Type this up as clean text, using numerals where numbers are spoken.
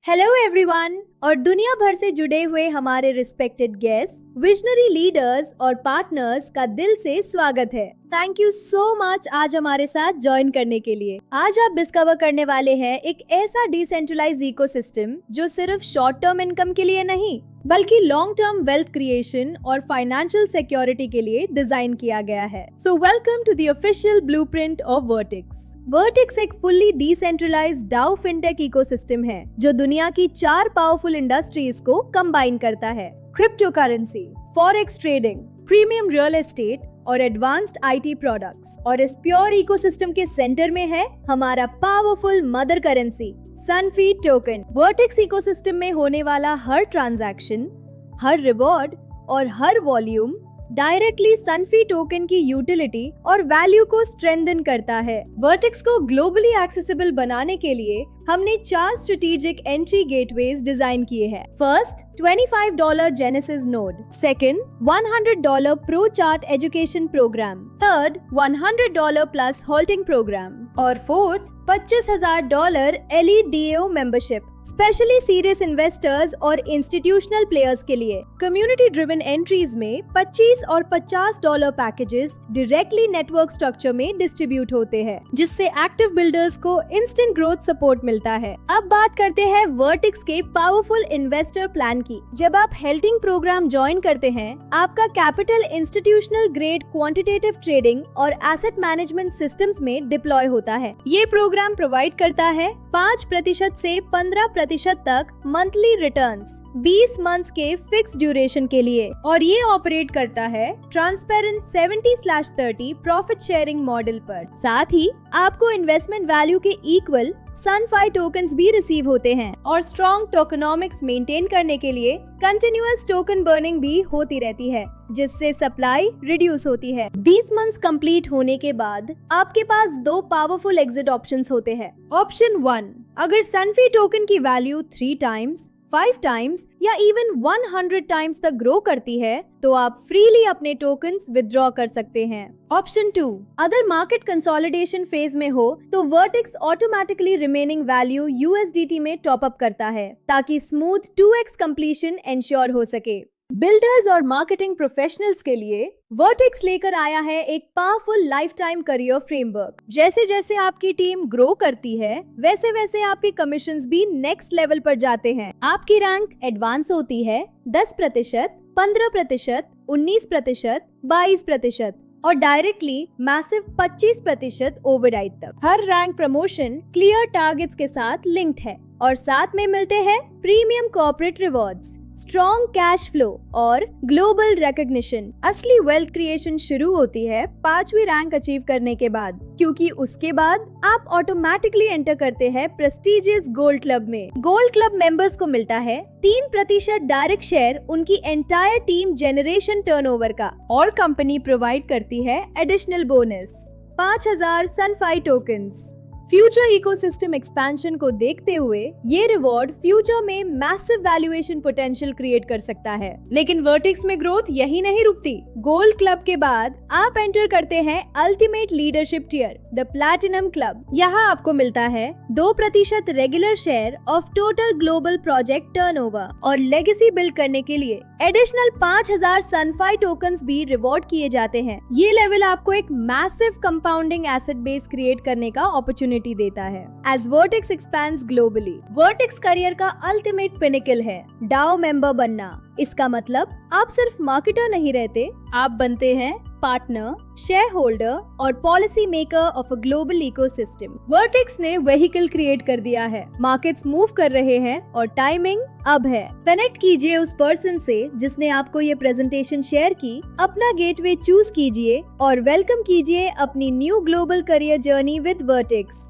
Hello everyone और दुनिया भर से जुड़े हुए हमारे रिस्पेक्टेड गेस्ट, विजनरी लीडर्स और पार्टनर्स का दिल से स्वागत है। थैंक यू सो मच आज हमारे साथ ज्वाइन करने के लिए। आज आप डिस्कवर करने वाले हैं एक ऐसा डिसेंट्रलाइज इकोसिस्टम जो सिर्फ शॉर्ट टर्म इनकम के लिए नहीं बल्कि लॉन्ग टर्म वेल्थ क्रिएशन और फाइनेंशियल सिक्योरिटी के लिए डिजाइन किया गया है। So welcome to the official blueprint of Vertex. Vertex एक fully decentralised DAO fintech ecosystem है जो दुनिया की 4 पावरफुल इंडस्ट्रीज को कंबाइन करता है: crypto currency, forex trading, premium real estate और एडवांस्ड आईटी प्रोडक्ट्स। और इस प्योर इकोसिस्टम के सेंटर में है हमारा powerful mother currency Sunfi token. Vertex ecosystem में होने वाला हर ट्रांजैक्शन, हर रिवॉर्ड और हर वॉल्यूम डायरेक्टली सनफी टोकन की यूटिलिटी और वैल्यू को स्ट्रेंथन करता है। वर्टेक्स को ग्लोबली एक्सेसिबल बनाने के लिए हमने 4 स्ट्रेटेजिक एंट्री गेटवेज डिजाइन किए हैं। First, $25 genesis node. Second, $100 pro chart education programme. Third, $100 plus holding programme. और fourth, $25,000 LEDO membership, specially serious investors और इंस्टीट्यूशनल प्लेयर्स के लिए। कम्युनिटी ड्रिवन एंट्रीज में $25 और $50 पैकेजेस डायरेक्टली नेटवर्क स्ट्रक्चर में distribute होते हैं, जिससे एक्टिव बिल्डर्स को इंस्टेंट ग्रोथ सपोर्ट मिलता है। अब बात करते हैं वर्टेक्स के पावरफुल इन्वेस्टर प्लान की। जब आप हेल्थिंग प्रोग्राम ज्वाइन करते हैं, आपका capital institutional grade quantitative trading और एसेट मैनेजमेंट सिस्टम्स में डिप्लॉय होता है। ये प्रोग्राम प्रोवाइड करता है 5% से 15% तक मंथली रिटर्न्स 20 मंथ्स के फिक्स ड्यूरेशन के लिए, और ये ऑपरेट करता है ट्रांसपेरेंट 70/30 प्रॉफिट शेयरिंग मॉडल पर। साथ ही आपको इन्वेस्टमेंट वैल्यू के इक्वल सनफाई टोकन्स भी रिसीव होते हैं, और स्ट्रॉन्ग टोकनॉमिक्स मेंटेन करने के लिए कंटिन्यूअस टोकन बर्निंग भी होती रहती है, जिससे सप्लाई रिड्यूस होती है। 20 मंथ्स कंप्लीट होने के बाद आपके पास 2 पावरफुल एग्जिट ऑप्शंस होते हैं। ऑप्शन 1, अगर सनफी टोकन की वैल्यू 3 टाइम्स, 5 टाइम्स या इवन 100 टाइम्स तक ग्रो करती है तो आप फ्रीली अपने टोकन्स विथड्रॉ कर सकते हैं। ऑप्शन 2, अगर मार्केट कंसोलिडेशन फेज में हो तो vertex automatically remaining value USDT में टॉप अप करता है ताकि स्मूथ 2x कंप्लीशन एंश्योर हो सके। बिल्डर्स और मार्केटिंग प्रोफेशनल्स के लिए वर्टेक्स लेकर आया है एक powerful life time career framework. जैसे जैसे आपकी टीम ग्रो करती है, वैसे वैसे आपके कमीशंस भी नेक्स्ट लेवल पर जाते हैं। आपकी रैंक एडवांस होती है 10%, 15%, 19%, 22% और डायरेक्टली मैसिव 25% ओवरराइड तक। हर रैंक प्रमोशन क्लियर टारगेट्स के साथ लिंक्ड है, और साथ में मिलते हैं premium corporate rewards, strong cash flow और ग्लोबल रिकॉग्निशन। असली वेल्थ क्रिएशन शुरू होती है 5वीं रैंक अचीव करने के बाद, क्योंकि उसके बाद आप ऑटोमेटिकली एंटर करते हैं प्रेस्टिजियस गोल्ड क्लब में। गोल्ड क्लब मेंबर्स को मिलता है 3% डायरेक्ट शेयर उनकी एंटायर टीम जनरेशन टर्नओवर का, और कंपनी प्रोवाइड करती है additional bonus 5,000 Sunfi tokens. Future ecosystem expansion को देखते हुए ये रिवॉर्ड फ्यूचर में मैसिव वैल्यूएशन पोटेंशियल क्रिएट कर सकता है। लेकिन वर्टेक्स में ग्रोथ यही नहीं रुकती। गोल्ड क्लब के बाद आप एंटर करते हैं ultimate leadership tier, the platinum club. यहाँ आपको मिलता है 2% regular share of total global project turnover, और लेगेसी बिल्ड करने के लिए एडिशनल 5,000 सनफाई टोकन्स भी रिवॉर्ड किए जाते हैं। ये लेवल आपको एक massive compounding asset base create करने का अपॉर्चुनिटी देता है। As Vertex expands globally, Vertex career का अल्टीमेट पिनिकल है डाओ मेंबर बनना। इसका मतलब आप सिर्फ मार्केटर नहीं रहते, आप बनते हैं पार्टनर, शेयर होल्डर और policy maker of a global ecosystem. Vertex ने व्हीकल क्रिएट कर दिया है, मार्केट्स मूव कर रहे हैं और टाइमिंग अब है। कनेक्ट कीजिए उस पर्सन से जिसने आपको ये प्रेजेंटेशन शेयर की, अपना गेटवे चूज कीजिए और वेलकम कीजिए अपनी new global career journey with vertex.